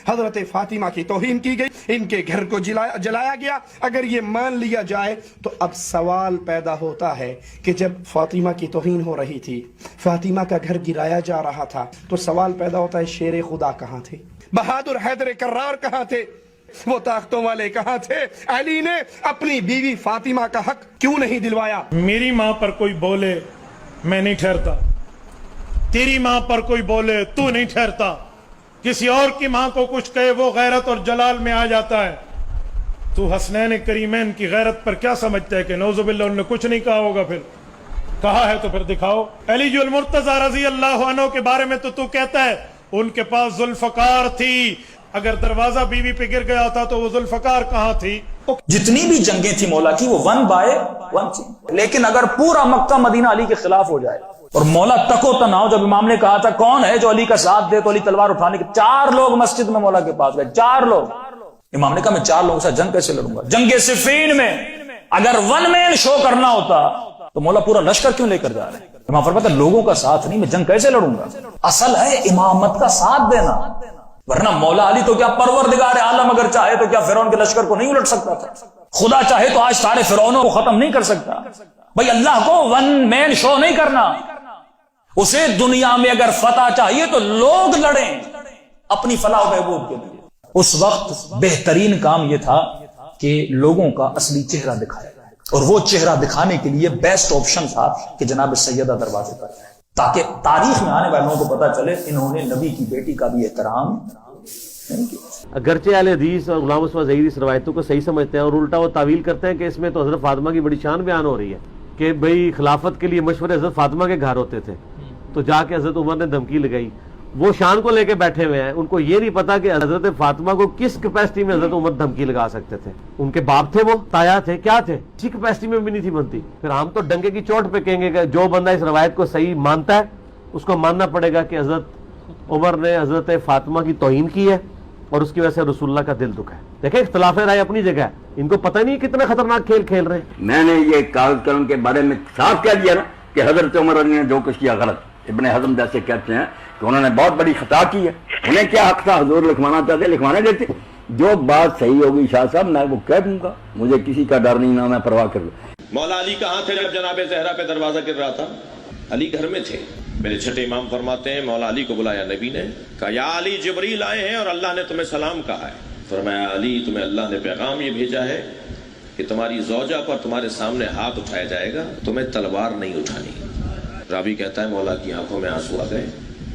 حضرت فاطمہ کی توہین کی گئی, ان کے گھر کو جلایا گیا. اگر یہ مان لیا جائے تو اب سوال پیدا ہوتا ہے کہ جب فاطمہ کی توہین ہو رہی تھی, فاطمہ کا گھر گرایا جا رہا تھا, تو سوال پیدا ہوتا ہے شیر خدا کہاں تھے, بہادر حیدر کرار کہاں تھے, وہ طاقتوں والے کہاں تھے؟ علی نے اپنی بیوی فاطمہ کا حق کیوں نہیں دلوایا؟ میری ماں پر کوئی بولے میں نہیں ٹھہرتا, تیری ماں پر کوئی بولے تو نہیں ٹھہرتا, کسی اور کی ماں کو کچھ کہے وہ غیرت اور جلال میں آ جاتا ہے. تو حسنین کریمین کی غیرت پر کیا سمجھتا ہے کہ نعوذ باللہ انہوں نے کچھ نہیں کہا ہوگا؟ پھر کہا ہے تو پھر دکھاؤ. علی المرتضی رضی اللہ عنہ کے بارے میں تو کہتا ہے ان کے پاس ذوالفقار تھی, اگر دروازہ بیوی پہ گر گیا تھا تو وہ ذوالفقار کہاں تھی؟ جتنی بھی جنگیں تھی مولا کی وہ 1 by 1 تھی, لیکن اگر پورا مکہ مدینہ علی کے خلاف ہو جائے اور مولا تک و تناؤ, جب امام نے کہا تھا کون ہے جو علی کا ساتھ دے تو علی تلوار اٹھانے کے 4 لوگ مسجد میں مولا کے پاس گئے, 4 لوگ. امام نے کہا میں 4 لوگوں سے جنگ کیسے لڑوں گا؟ جنگ صفین میں اگر 1 man شو کرنا ہوتا تو مولا پورا لشکر کیوں لے کر جا رہے ہیں؟ امام فرماتا لوگوں کا ساتھ نہیں, میں جنگ کیسے لڑوں گا؟ اصل ہے امامت کا ساتھ دینا, ورنہ مولا علی تو کیا پروردگار عالم اگر چاہے تو کیا فرعون کے لشکر کو نہیں الٹ سکتا تھا؟ خدا چاہے تو آج سارے فرعونوں کو ختم نہیں کر سکتا. بھائی اللہ کو 1 man شو نہیں کرنا, اسے دنیا میں اگر فتح چاہیے تو لوگ لڑیں اپنی فلاح و بہبود کے لیے. اس وقت بہترین کام یہ تھا کہ لوگوں کا اصلی چہرہ دکھایا جائے, اور وہ چہرہ دکھانے کے لیے بیسٹ آپشن تھا کہ جناب سیدہ دروازے پر جائے, تاکہ تاریخ میں آنے والوں کو پتا چلے انہوں نے نبی کی بیٹی کا بھی احترام نہیں کیا. اگرچہ اہل حدیث اور غلام عثمان ظہیر اس روایتوں کو صحیح سمجھتے ہیں اور الٹا وہ تعویل کرتے ہیں کہ اس میں تو حضرت فاطمہ کی بڑی شان بیان ہو رہی ہے کہ بھئی خلافت کے لیے مشورے حضرت فاطمہ کے گھر ہوتے تھے, تو جا کے حضرت عمر نے دھمکی لگائی. وہ شان کو لے کے بیٹھے ہوئے ہیں, ان کو یہ نہیں پتا کہ حضرت فاطمہ کو کس کیپیسٹی میں حضرت عمر دھمکی لگا سکتے تھے. ان کے باپ تھے, وہ تایا تھے, کیا تھے, اسی کیپیسٹی میں بھی نہیں تھی بنتی. پھر ہم تو ڈنگے کی چوٹ پہ کہیں گے کہ جو بندہ اس روایت کو صحیح مانتا ہے اس کو ماننا پڑے گا کہ حضرت عمر نے حضرت فاطمہ کی توہین کی ہے اور اس کی وجہ سے رسول اللہ کا دل دکھا ہے. دیکھیں اختلاف رائے اپنی جگہ ہے, ان کو پتہ نہیں کتنے خطرناک کھیل کھیل رہے ہیں. میں نے یہ کاغذ قلم کے بارے میں صاف کہہ دیا نا کہ حضرت عمر علی نے جو کچھ کیا غلط. ابن حزم جیسے کہتے ہیں کہ انہوں نے بہت بڑی خطا کی ہے, انہیں کیا حق تھا, حضور لکھوانا چاہتے لکھوانے دیتے. جو بات صحیح ہوگی شاہ صاحب میں وہ کہہ دوں گا, مجھے کسی کا ڈر نہیں, نہ میں پرواہ کر لوں. مولا علی کہاں تھے جب جناب زہرا پہ دروازہ گر رہا تھا؟ علی گھر میں تھے. میرے چھٹے امام فرماتے ہیں مولا علی کو بلایا نبی نے, کہا یا علی جبریل آئے ہیں اور اللہ نے تمہیں سلام کہا ہے. فرمایا علی تمہیں اللہ نے پیغام یہ بھیجا ہے کہ تمہاری زوجہ پر تمہارے سامنے ہاتھ اٹھایا جائے گا, تمہیں تلوار نہیں اٹھانی. راوی کہتا ہے مولا کی آنکھوں میں آنسو آ گئے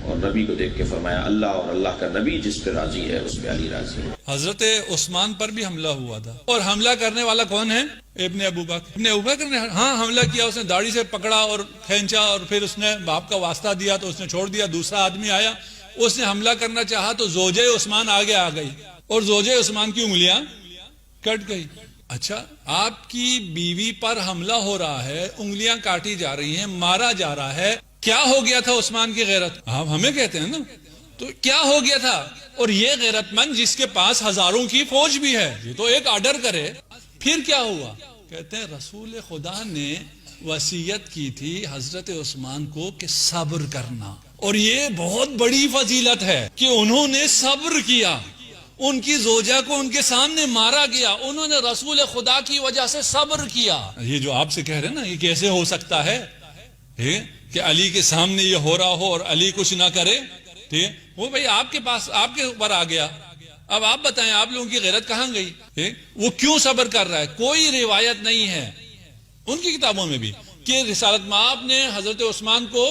اور نبی کو دیکھ کے فرمایا اللہ اور اللہ کا نبی جس پہ راضی ہے اس پہ علی راضی ہے. حضرت عثمان پر بھی حملہ ہوا تھا, اور حملہ کرنے والا کون ہے؟ ابن ابو بکر. ابن ابو بکر نے حملہ کیا, اس نے داڑھی سے پکڑا اور کھینچا, اور پھر اس نے باپ کا واسطہ دیا تو اس نے چھوڑ دیا. دوسرا آدمی آیا, اس نے حملہ کرنا چاہا تو زوجہ عثمان آگے آ گئی اور زوجہ عثمان کی انگلیاں کٹ گئی. اچھا, آپ کی بیوی پر حملہ ہو رہا ہے, انگلیاں کاٹی جا رہی ہیں, مارا جا رہا ہے, کیا ہو گیا تھا عثمان کی غیرت؟ آپ ہمیں کہتے ہیں نا, تو کیا ہو گیا تھا؟ اور یہ غیرت مند جس کے پاس ہزاروں کی فوج بھی ہے, یہ تو ایک آرڈر کرے. پھر کیا ہوا؟ کہتے ہیں رسول خدا نے وصیت کی تھی حضرت عثمان کو کہ صبر کرنا, اور یہ بہت بڑی فضیلت ہے کہ انہوں نے صبر کیا. ان کی زوجہ کو ان کے سامنے مارا گیا, انہوں نے رسول خدا کی وجہ سے صبر کیا. یہ جو آپ سے کہہ رہے نا یہ کیسے ہو سکتا ہے کہ علی کے سامنے یہ ہو رہا ہو اور علی کچھ نہ کرے, وہ بھائی آپ کے پاس آپ کے اوپر آ گیا. اب آپ بتائیں آپ لوگوں کی غیرت کہاں گئی؟ وہ کیوں صبر کر رہا ہے؟ کوئی روایت نہیں ہے ان کی کتابوں میں بھی کہ رسالت مآب نے حضرت عثمان کو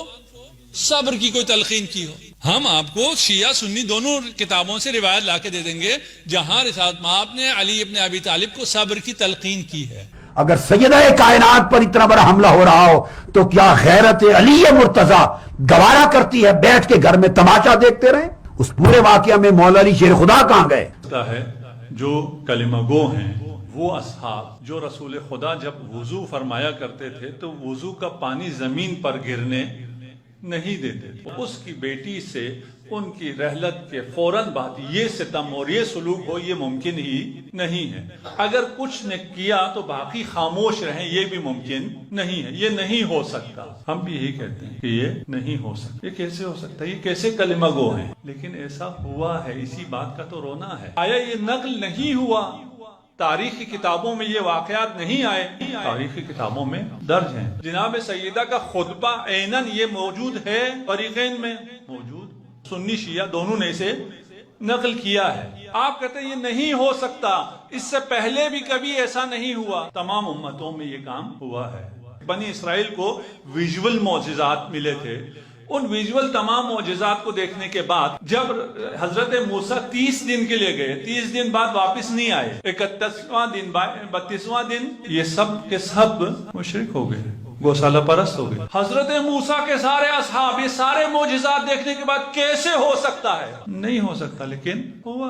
صبر کی کوئی تلقین کی ہو. ہم آپ کو شیعہ سنی دونوں کتابوں سے روایت لا کے دے دیں گے جہاں رسالت مآب نے علی ابن ابی طالب کو صبر کی تلقین کی ہے. اگر سیدہ کائنات پر اتنا بڑا حملہ ہو رہا ہو تو کیا غیرت علی مرتضی گوارا کرتی ہے بیٹھ کے گھر میں تماشا دیکھتے رہیں؟ اس پورے واقعہ میں مولا علی شیر خدا کہاں گئے؟ ہے جو کلمہ گو ہیں وہ اصحاب جو رسول خدا جب وضو فرمایا کرتے تھے تو وضو کا پانی زمین پر گرنے نہیں دیتے تھے. اس کی بیٹی سے ان کی رحلت کے فوراً بعد یہ ستم اور یہ سلوک ہو، یہ ممکن ہی نہیں ہے۔ اگر کچھ نے کیا تو باقی خاموش رہیں، یہ بھی ممکن نہیں ہے، یہ نہیں ہو سکتا۔ ہم بھی یہی کہتے ہیں کہ یہ نہیں ہو سکتا۔ یہ کیسے ہو سکتا ہے؟ یہ کیسے کلمہ گو ہیں؟ لیکن ایسا ہوا ہے، اسی بات کا تو رونا ہے۔ آیا یہ نقل نہیں ہوا؟ تاریخی کتابوں میں یہ واقعات نہیں آئے؟ تاریخی کتابوں میں درج ہیں۔ جناب سیدہ کا خطبہ عیناً یہ موجود ہے، فریقین میں موجود، سنی شیعہ دونوں نے اسے نقل کیا ہے۔ آپ کہتے ہیں یہ نہیں ہو سکتا، اس سے پہلے بھی کبھی ایسا نہیں ہوا۔ تمام امتوں میں یہ کام ہوا ہے۔ بنی اسرائیل کو ویژول معجزات ملے تھے، ان ویژول تمام معجزات کو دیکھنے کے بعد جب حضرت موسیٰ 30 دن کے لیے گئے، 30 دن بعد واپس نہیں آئے، 31واں دن 32واں دن یہ سب کے سب مشرک ہو گئے، گوسالہ پرست ہو گئے۔ حضرت موسیٰ کے سارے اصحاب یہ سارے معجزات دیکھنے کے بعد کیسے ہو سکتا ہے؟ نہیں ہو سکتا، لیکن ہوا۔